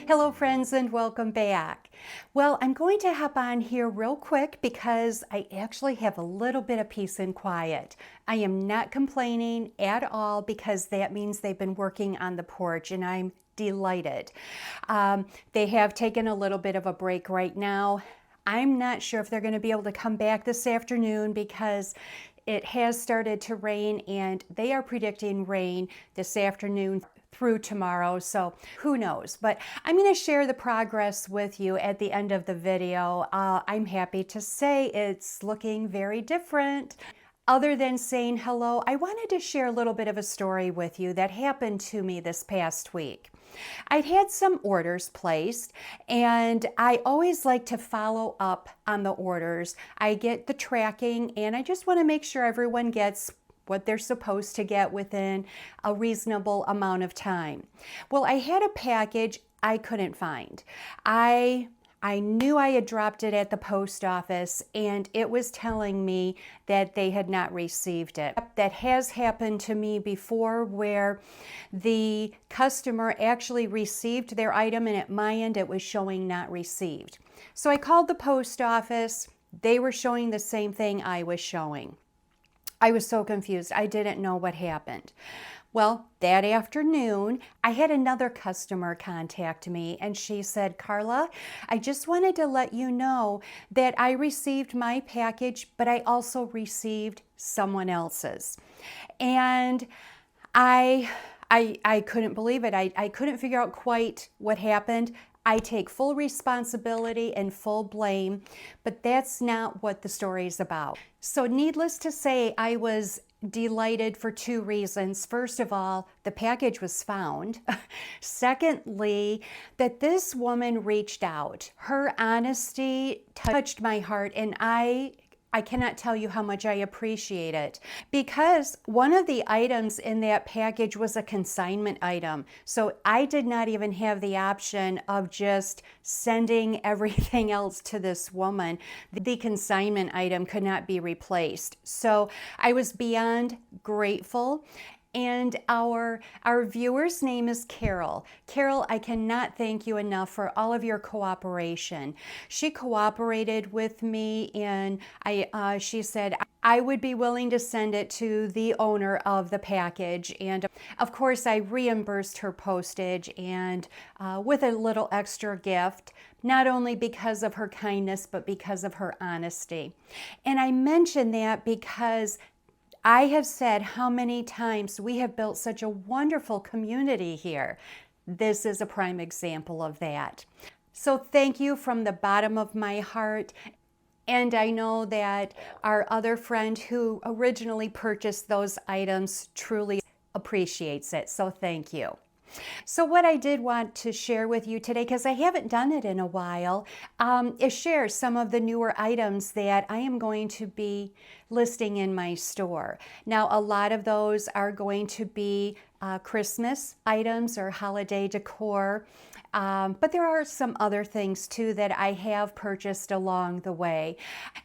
Hello friends and welcome back. Well, I'm going to hop on here real quick because I actually have a little bit of peace and quiet. I am not complaining at all because that means they've been working on the porch and I'm delighted. They have taken a little bit of a break right now. I'm not sure if they're going to be able to come back this afternoon because it has started to rain and they are predicting rain this afternoon through tomorrow, so who knows. But I'm going to share the progress with you at the end of the video. I'm happy to say it's looking very different. Other than saying hello, I wanted to share a little bit of a story with you that happened to me this past week. I'd had some orders placed and I always like to follow up on the orders. I get the tracking and I just want to make sure everyone gets what they're supposed to get within a reasonable amount of time. Well, I had a package I couldn't find. I knew I had dropped it at the post office and it was telling me that they had not received it. That has happened to me before where the customer actually received their item and at my end it was showing not received. So I called the post office. They were showing the same thing I was showing. I was so confused. I didn't know what happened. Well, that afternoon, I had another customer contact me and she said, Carla, I just wanted to let you know that I received my package, but I also received someone else's. And I couldn't believe it. I couldn't figure out quite what happened. I take full responsibility and full blame, but that's not what the story is about. So needless to say, I was delighted for two reasons. First of all, the package was found. Secondly, that this woman reached out. Her honesty touched my heart and I cannot tell you how much I appreciate it because one of the items in that package was a consignment item. So I did not even have the option of just sending everything else to this woman. The consignment item could not be replaced. So I was beyond grateful. And our viewer's name is Carol. Carol, I cannot thank you enough for all of your cooperation. She cooperated with me and she said I would be willing to send it to the owner of the package. And of course, I reimbursed her postage and with a little extra gift, not only because of her kindness, but because of her honesty. And I mention that because I have said how many times we have built such a wonderful community here. This is a prime example of that. So thank you from the bottom of my heart. And I know that our other friend who originally purchased those items truly appreciates it. So thank you. So what I did want to share with you today, because I haven't done it in a while, is share some of the newer items that I am going to be listing in my store. Now, a lot of those are going to be Christmas items or holiday decor, but there are some other things too that I have purchased along the way.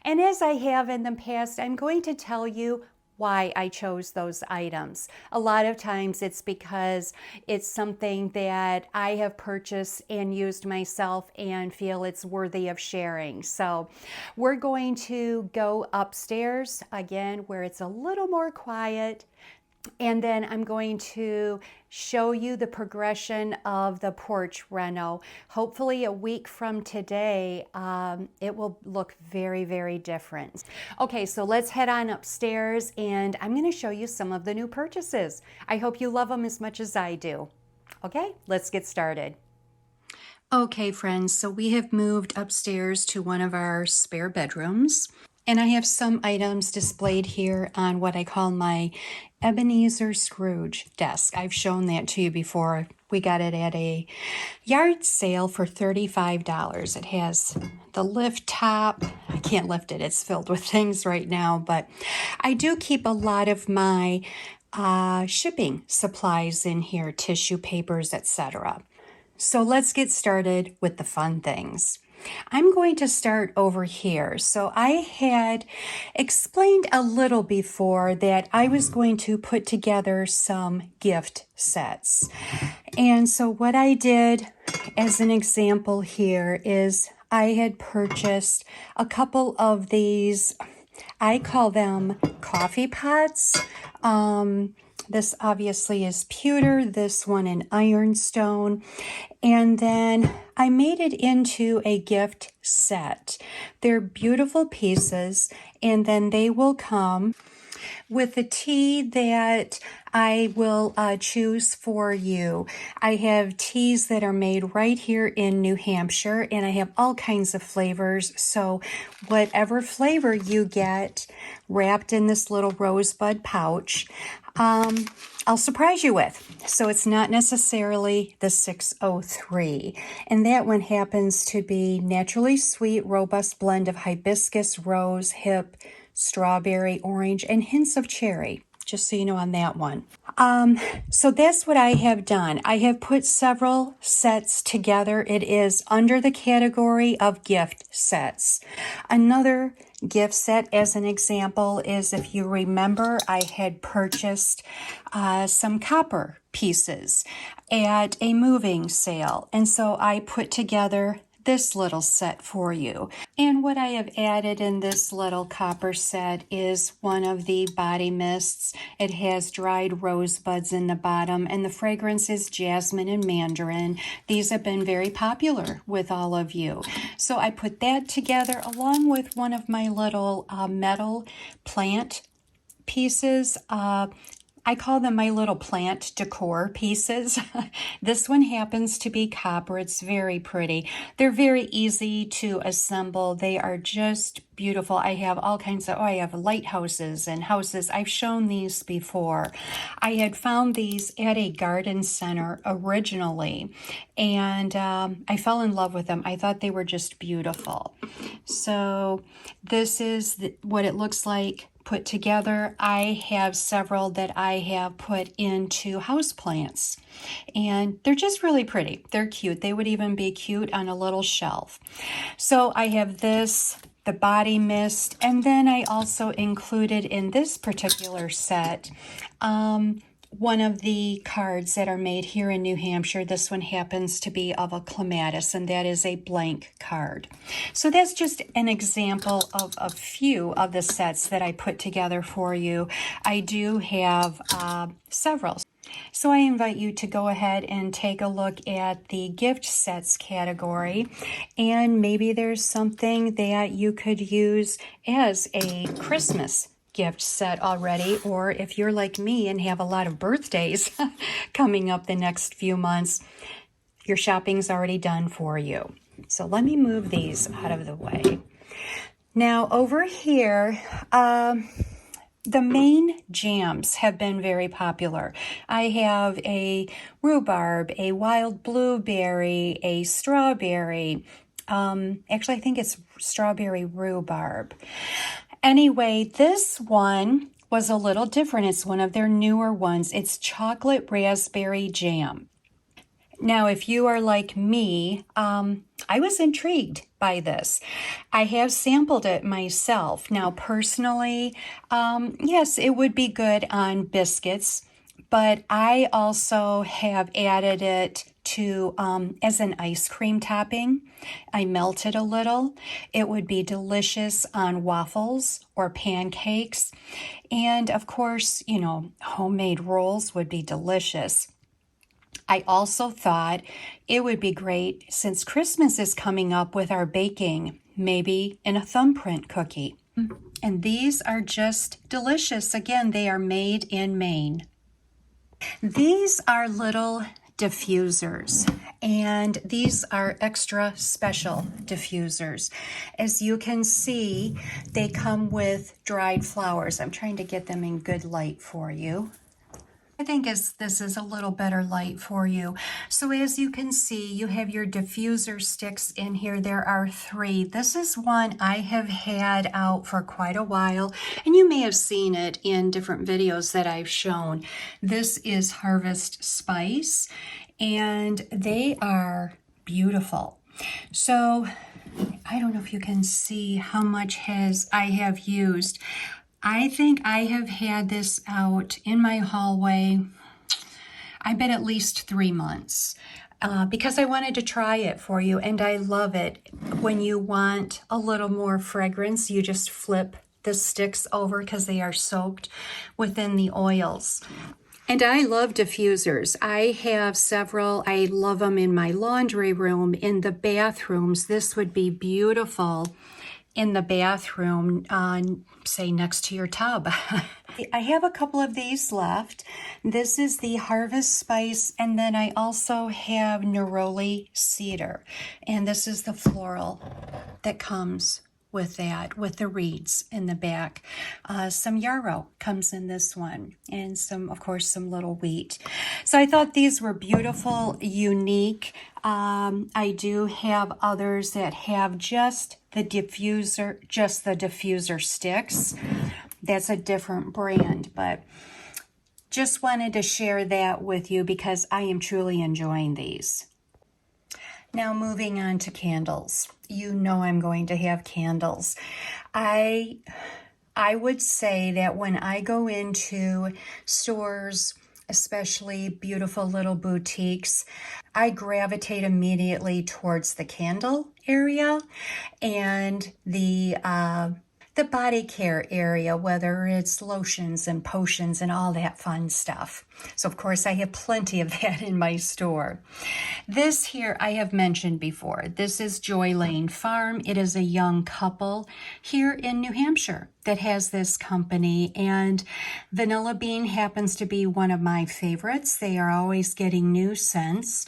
And as I have in the past, I'm going to tell you why I chose those items. A lot of times it's because it's something that I have purchased and used myself and feel it's worthy of sharing. So we're going to go upstairs again where it's a little more quiet. And then I'm going to show you the progression of the Porch Reno. Hopefully a week from today, it will look very, very different. Okay, so let's head on upstairs and I'm going to show you some of the new purchases. I hope you love them as much as I do. Okay, let's get started. Okay, friends, so we have moved upstairs to one of our spare bedrooms. And I have some items displayed here on what I call my Ebenezer Scrooge desk. I've shown that to you before. We got it at a yard sale for $35. It has the lift top. I can't lift it. It's filled with things right now, but I do keep a lot of my shipping supplies in here, tissue papers, etc. So let's get started with the fun things. I'm going to start over here. So I had explained a little before that I was going to put together some gift sets. And so what I did as an example here is I had purchased a couple of these, I call them coffee pots. This obviously is pewter, this one an ironstone. And then I made it into a gift set. They're beautiful pieces, and then they will come with the tea that I will choose for you. I have teas that are made right here in New Hampshire, and I have all kinds of flavors. So whatever flavor you get wrapped in this little rosebud pouch, I'll surprise you with. So it's not necessarily the 603. And that one happens to be naturally sweet, robust blend of hibiscus, rose, hip, strawberry, orange, and hints of cherry. Just so you know on that one. So that's what I have done. I have put several sets together. It is under the category of gift sets. Another gift set, as an example, is, if you remember, I had purchased some copper pieces at a moving sale. And so I put together this little set for you. And what I have added in this little copper set is one of the body mists. It has dried rosebuds in the bottom, and the fragrance is jasmine and mandarin. These have been very popular with all of you. So I put that together along with one of my little metal plant pieces. I call them my little plant decor pieces. This one happens to be copper. It's very pretty. They're very easy to assemble. They are just beautiful. I have all kinds of, I have lighthouses and houses. I've shown these before. I had found these at a garden center originally, and I fell in love with them. I thought they were just beautiful. So this is what it looks like put together. I have several that I have put into houseplants, and they're just really pretty. They're cute. They would even be cute on a little shelf. So I have this, the body mist, and then I also included in this particular set one of the cards that are made here in New Hampshire. This one happens to be of a clematis, and that is a blank card. So that's just an example of a few of the sets that I put together for you. I do have several. So I invite you to go ahead and take a look at the gift sets category, and maybe there's something that you could use as a Christmas gift set already, or if you're like me and have a lot of birthdays coming up the next few months, your shopping's already done for you. So let me move these out of the way. Now over here, the main jams have been very popular. I have a rhubarb, a wild blueberry, a strawberry. Actually, I think it's strawberry rhubarb. Anyway, this one was a little different. It's one of their newer ones. It's chocolate raspberry jam. Now, if you are like me, I was intrigued by this. I have sampled it myself. Now, personally, yes, it would be good on biscuits, but I also have added it to as an ice cream topping. I melt it a little. It would be delicious on waffles or pancakes. And of course, you know, homemade rolls would be delicious. I also thought it would be great, since Christmas is coming up, with our baking, maybe in a thumbprint cookie. And these are just delicious. Again, they are made in Maine. These are little diffusers, and these are extra special diffusers. As you can see, they come with dried flowers. I'm trying to get them in good light for you. I think this is a little better light for you. So as you can see, you have your diffuser sticks in here. There are 3. This is one I have had out for quite a while, and you may have seen it in different videos that I've shown. This is Harvest Spice, and they are beautiful. So I don't know if you can see how much I have used. I think I have had this out in my hallway, I bet at least 3 months. Because I wanted to try it for you, and I love it. When you want a little more fragrance, you just flip the sticks over because they are soaked within the oils. And I love diffusers. I have several. I love them in my laundry room, in the bathrooms. This would be beautiful in the bathroom, say next to your tub. I have a couple of these left. This is the Harvest Spice, and then I also have Neroli Cedar. And this is the floral that comes with that, with the reeds in the back. Some yarrow comes in this one, and some, of course, some little wheat. So I thought these were beautiful, unique. I do have others that have just the diffuser sticks. That's a different brand, but just wanted to share that with you because I am truly enjoying these. Now moving on to candles. You know I'm going to have candles. I would say that when I go into stores, especially beautiful little boutiques, I gravitate immediately towards the candle area and the body care area, whether it's lotions and potions and all that fun stuff. So of course I have plenty of that in my store. This here I have mentioned before. This is Joy Lane Farm. It is a young couple here in New Hampshire that has this company, and Vanilla Bean happens to be one of my favorites. They are always getting new scents,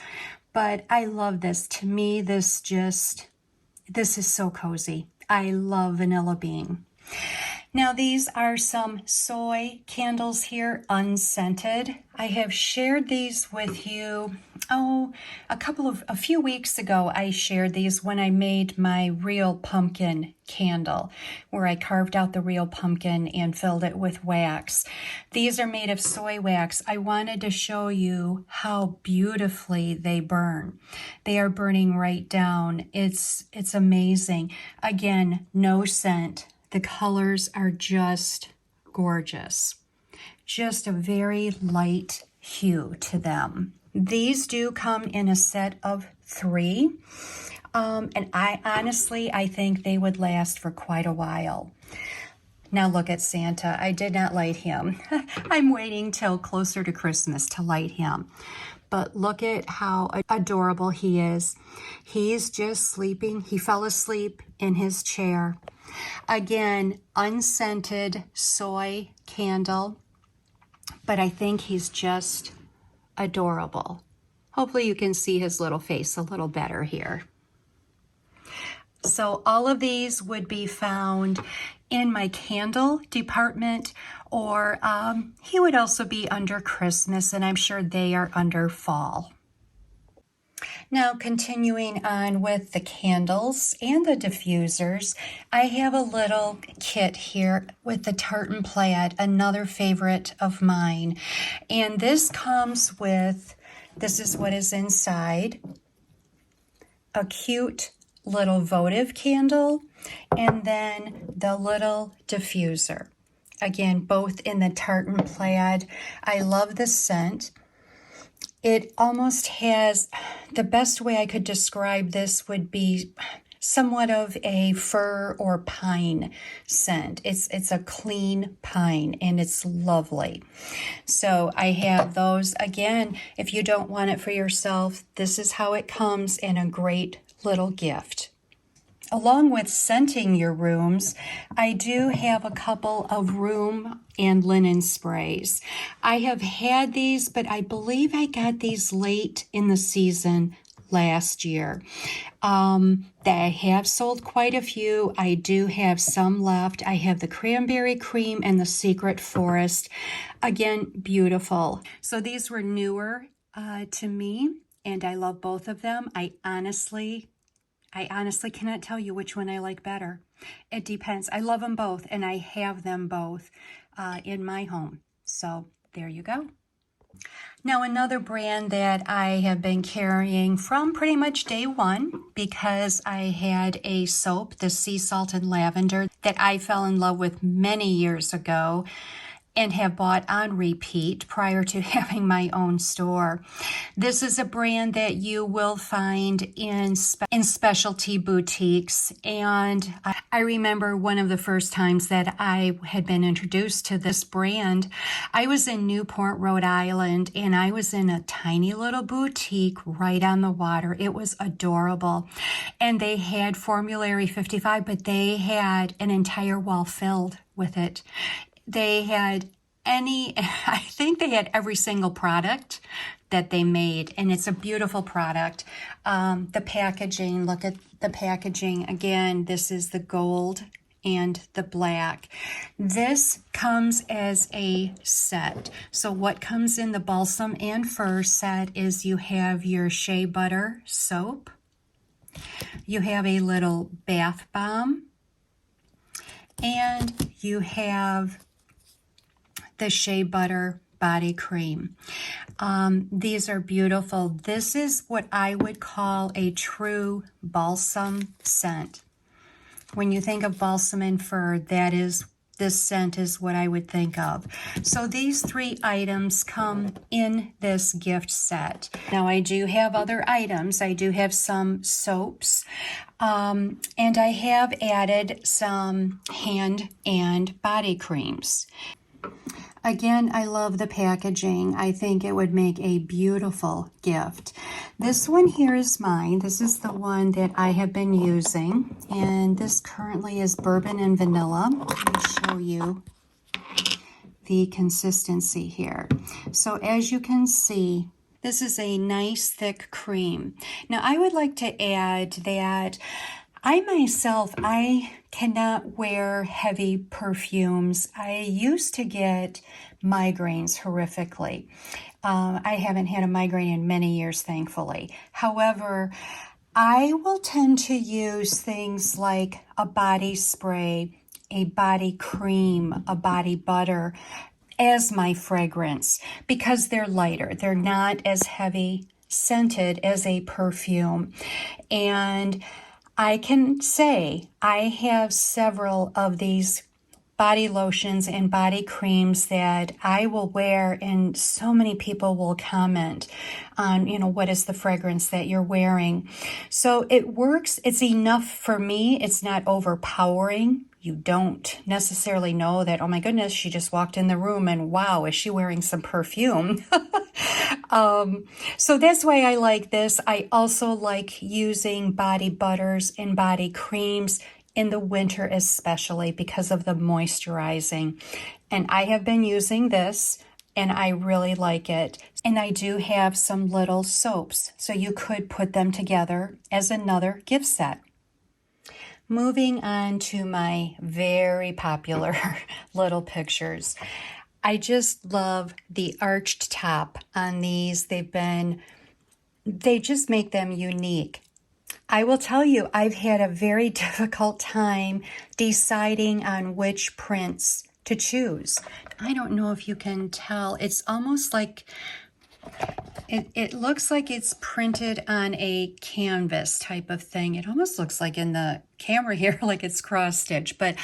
but I love this. To me, this is so cozy. I love Vanilla Bean. Now these are some soy candles here, unscented. I have shared these with you, a few weeks ago. I shared these when I made my real pumpkin candle, where I carved out the real pumpkin and filled it with wax. These are made of soy wax. I wanted to show you how beautifully they burn. They are burning right down. It's amazing. Again, no scent. The colors are just gorgeous. Just a very light hue to them. These do come in a set of 3. And I think they would last for quite a while. Now look at Santa. I did not light him. I'm waiting till closer to Christmas to light him. But look at how adorable he is. He's just sleeping. He fell asleep in his chair. Again, unscented soy candle, but I think he's just adorable. Hopefully you can see his little face a little better here. So all of these would be found in my candle department, or he would also be under Christmas, and I'm sure they are under fall. Now, continuing on with the candles and the diffusers, I have a little kit here with the tartan plaid, another favorite of mine. And this comes with, this is what is inside, a cute little votive candle, and then the little diffuser. Again, both in the tartan plaid. I love the scent. It almost has, the best way I could describe this would be somewhat of a fir or pine scent. It's a clean pine, and it's lovely. So I have those. Again, if you don't want it for yourself, this is how it comes in a great little gift. Along with scenting your rooms, I do have a couple of room and linen sprays. I have had these, but I believe I got these late in the season last year. They have sold quite a few. I do have some left. I have the Cranberry Cream and the Secret Forest. Again, beautiful. So these were newer to me, and I love both of them. I honestly cannot tell you which one I like better. It depends. I love them both, and I have them both in my home. So there you go. Now, another brand that I have been carrying from pretty much day one, because I had a soap, the sea salt and lavender, that I fell in love with many years ago and have bought on repeat prior to having my own store. This is a brand that you will find in specialty boutiques, and I remember one of the first times that I had been introduced to this brand. I was in Newport, Rhode Island, and I was in a tiny little boutique right on the water. It was adorable, and they had Formulary 55, but they had an entire wall filled with it. They had I think they had every single product that they made, and it's a beautiful product. The packaging, look at the packaging. Again, this is the gold and the black. This comes as a set. So what comes in the balsam and fir set is you have your shea butter soap. You have a little bath bomb. And you have the shea butter body cream. These are beautiful. This is what I would call a true balsam scent. When you think of balsam and fir, this scent is what I would think of. So these 3 items come in this gift set. Now I do have other items. I do have some soaps, and I have added some hand and body creams. Again, I love the packaging. I think it would make a beautiful gift. This one here is mine. This is the one that I have been using, and this currently is bourbon and vanilla. Let me show you the consistency here. So as you can see, this is a nice thick cream. Now I would like to add that I cannot wear heavy perfumes. I used to get migraines horrifically. I haven't had a migraine in many years, thankfully. However, I will tend to use things like a body spray, a body cream, a body butter as my fragrance because they're lighter. They're not as heavy scented as a perfume. And I can say I have several of these body lotions and body creams that I will wear, and so many people will comment on, what is the fragrance that you're wearing. So it works. It's enough for me. It's not overpowering. You don't necessarily know that, oh my goodness, she just walked in the room and wow, is she wearing some perfume? So that's why I like this. I also like using body butters and body creams in the winter, especially because of the moisturizing. And I have been using this and I really like it. And I do have some little soaps, so you could put them together as another gift set. Moving on to my very popular little pictures. I just love the arched top on these. They just make them unique. I will tell you, I've had a very difficult time deciding on which prints to choose. I don't know if you can tell. It's almost like it looks like it's printed on a canvas type of thing. It almost looks like in the camera here, like it's cross-stitched. But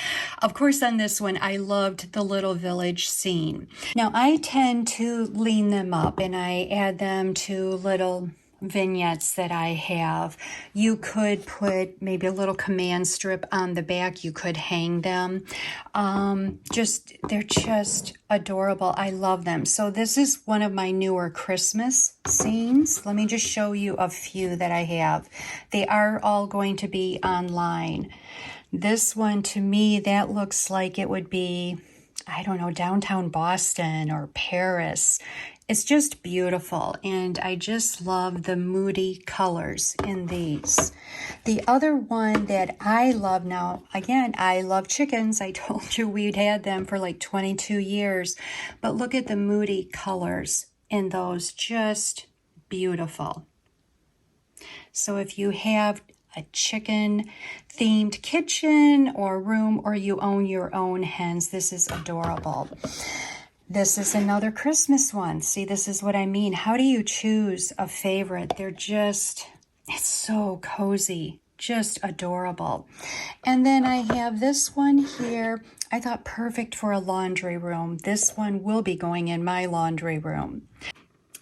of course on this one, I loved the little village scene. Now I tend to lean them up and I add them to little vignettes that I have. You could put maybe a little command strip on the back. You could hang them. They're just adorable. I love them. So this is one of my newer Christmas scenes. Let me just show you a few that I have. They are all going to be online. This one, to me, that looks like it would be, I don't know, downtown Boston or Paris. It's just beautiful, and I just love the moody colors in these. The other one that I love now, again, I love chickens. I told you we'd had them for like 22 years, but look at the moody colors in those, just beautiful. So if you have a chicken-themed kitchen or room, or you own your own hens, this is adorable. This is another Christmas one. See, this is what I mean. How do you choose a favorite? They're just, it's so cozy, just adorable. And then I have this one here. I thought perfect for a laundry room. This one will be going in my laundry room.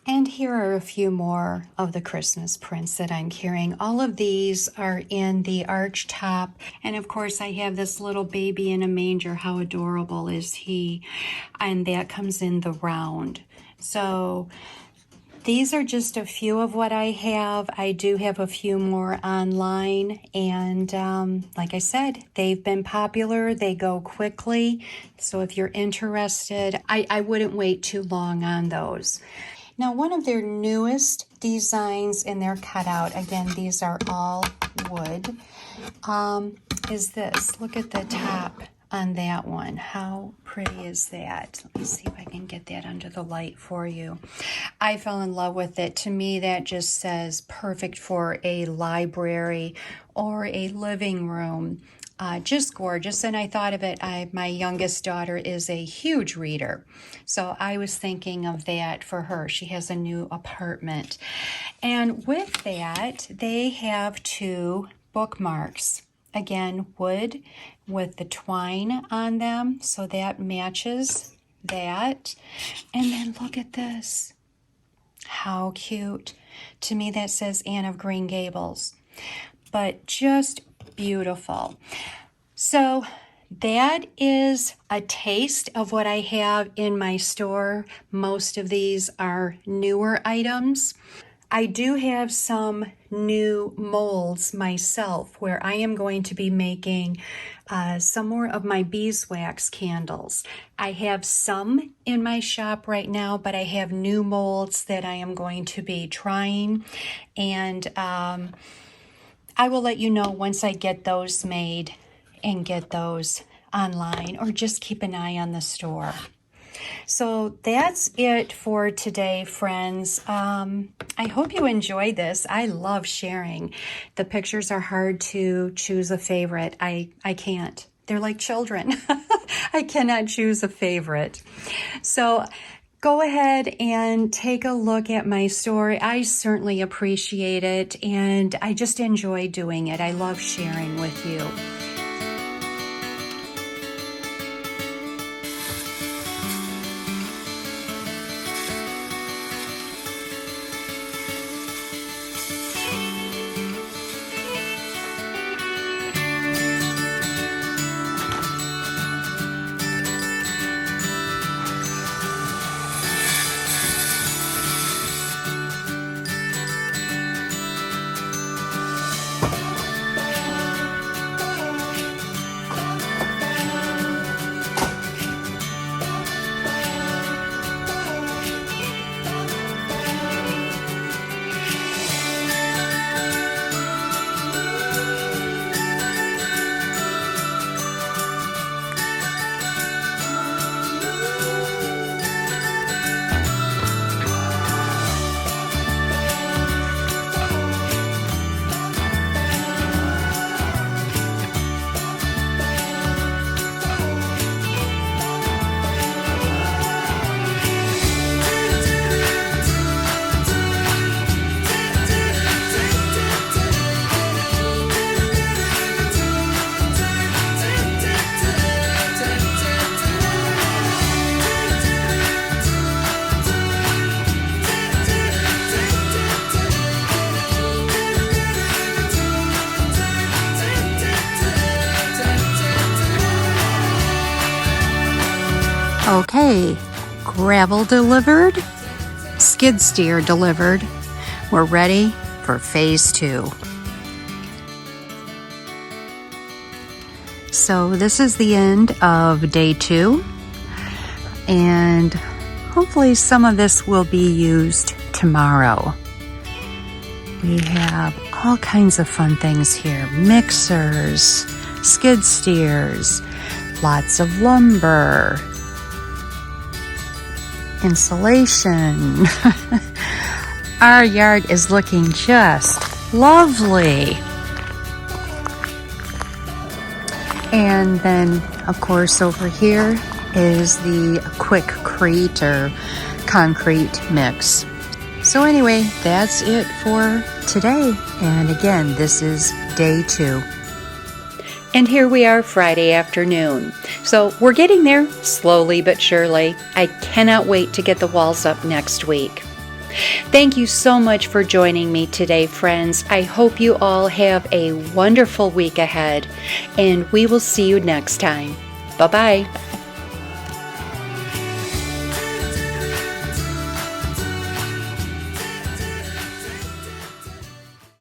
And here are a few more of the Christmas prints that I'm carrying. All of these are in the arch top. And of course, I have this little baby in a manger. How adorable is he? And that comes in the round. So these are just a few of what I have. I do have a few more online. And like I said, they've been popular. They go quickly. So if you're interested, I wouldn't wait too long on those. Now, one of their newest designs in their cutout, again, these are all wood, is this. Look at the top on that one. How pretty is that? Let me see if I can get that under the light for you. I fell in love with it. To me, that just says perfect for a library or a living room. Just gorgeous. And I thought of it, my youngest daughter is a huge reader. So I was thinking of that for her. She has a new apartment. And with that, they have two bookmarks. Again, wood with the twine on them. So that matches that. And then look at this. How cute. To me, that says Anne of Green Gables. But just beautiful. So that is a taste of what I have in my store. Most of these are newer items. I do have some new molds myself where I am going to be making some more of my beeswax candles. I have some in my shop right now, but I have new molds that I am going to be trying, and I will let you know once I get those made and get those online, or just keep an eye on the store. So that's it for today, friends. I hope you enjoyed this. I love sharing. The pictures are hard to choose a favorite. I can't. They're like children. I cannot choose a favorite. So go ahead and take a look at my store. I certainly appreciate it, and I just enjoy doing it. I love sharing with you. Okay, gravel delivered, skid steer delivered. We're ready for phase 2. So this is the end of day 2, and hopefully some of this will be used tomorrow. We have all kinds of fun things here. Mixers, skid steers, lots of lumber, insulation. Our yard is looking just lovely. And then, of course, over here is the quick Creator concrete mix. So anyway, that's it for today. And again, this is day 2. And here we are Friday afternoon. So we're getting there slowly but surely. I cannot wait to get the walls up next week. Thank you so much for joining me today, friends. I hope you all have a wonderful week ahead, and we will see you next time. Bye-bye.